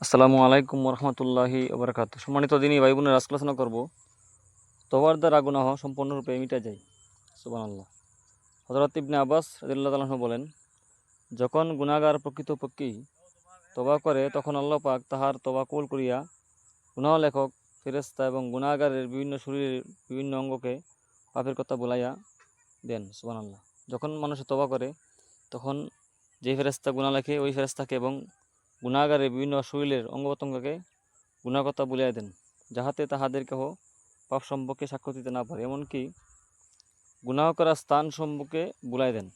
আসসালামু আলাইকুম রহমতুল্লাহি ওবরাকাত। সম্মানিত দিনী ভাই বোনের আজকে আলোচনা করব তওবার দ্বারা গুনাহ সম্পূর্ণরূপে মিটা যায়। সুবহানাল্লাহ। হযরত ইবনে আব্বাস রাদিয়াল্লাহু তাআলা আনহু বলেন, যখন গুনাহগার প্রকৃতপক্ষেই তওবা করে তখন আল্লাহ পাক তাহার তওবা কবুল করিয়া গুনাহ লেখক ফেরেশতা এবং গুনাহগারের বিভিন্ন শরীরের বিভিন্ন অঙ্গকে পাপের কথা বলাইয়া দেন। সুবহানাল্লাহ। যখন মানুষ তওবা করে তখন যে ফেরেশতা গুনাহ লেখে ওই ফেরেশতাকে এবং গুনাহগারের বিভিন্ন শরীরের অঙ্গ-প্রত্যঙ্গকে গুনার কথা বলিয়া দেন, যাহাতে তাহাদের কেহ পাপ সম্পর্কে সাক্ষ্য দিতে না পারে, এমনকি গুনাহ করা স্থান সম্পর্কে বুলাই দেন।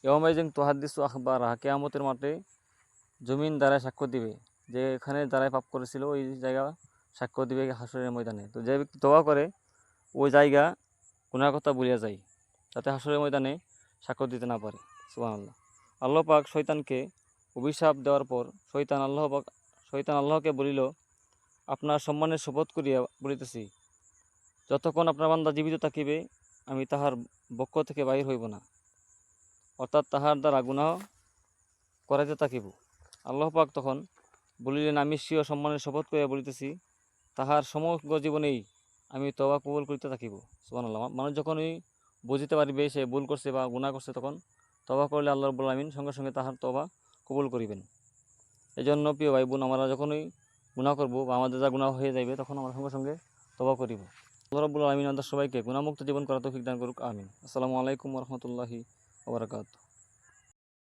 ইয়াউমাইযিন তুহাদ্দিসু আখবারাহা, কিয়ামতের মাঠে জমিন দ্বারায় সাক্ষ্য দিবে, যে এখানে দ্বারায় পাপ করেছিল ওই জায়গা সাক্ষ্য দিবে হাসরের ময়দানে। তো যে ব্যক্তি তওবা করে ওই জায়গা গুনার কথা বলিয়া যায়, যাতে হাসরের ময়দানে সাক্ষ্য দিতে না পারে। সুবহানাল্লাহ। আল্লাহ পাক শয়তানকে অভিশাপ দেওয়ার পর শয়তান আল্লাহকে বলিল, আপনার সম্মানের শপথ করিয়া বলিতেছি, যতক্ষণ আপনার বান্দা জীবিত থাকিবে আমি তাহার বক্ষ থেকে বাহির হইব না, অর্থাৎ তাহার দ্বারা গুনাহ করাইতে থাকিব। আল্লাহ পাক তখন বলিলেন, আমি স্বীয় সম্মানের শপথ করিয়া বলিতেছি, তাহার সমগ্র জীবনেই আমি তওবা কবুল করিতে থাকিব। সুবহানাল্লাহ। মানুষ যখনই বুঝিতে পারিবে সে ভুল করছে বা গুনাহ করছে, তখন তওবা করলে আল্লাহ রাব্বুল আমিন সঙ্গে সঙ্গে তাহার তওবা কবুল করিবেন। এই জন্য প্রিয় ভাই বোন, আমরা যখনই গুনাহ করব বা আমাদের যা গুনাহ হয়ে যাবে তখন আমরা সঙ্গে সঙ্গে তওবা করিব। আল্লাহ রাব্বুল আমিন আমাদের সবাইকে গুনাহমুক্ত জীবন করার তৌফিক দান করুক। আমিন। আসসালামু আলাইকুম ওয়া রাহমাতুল্লাহি ওয়া বারাকাতুহু।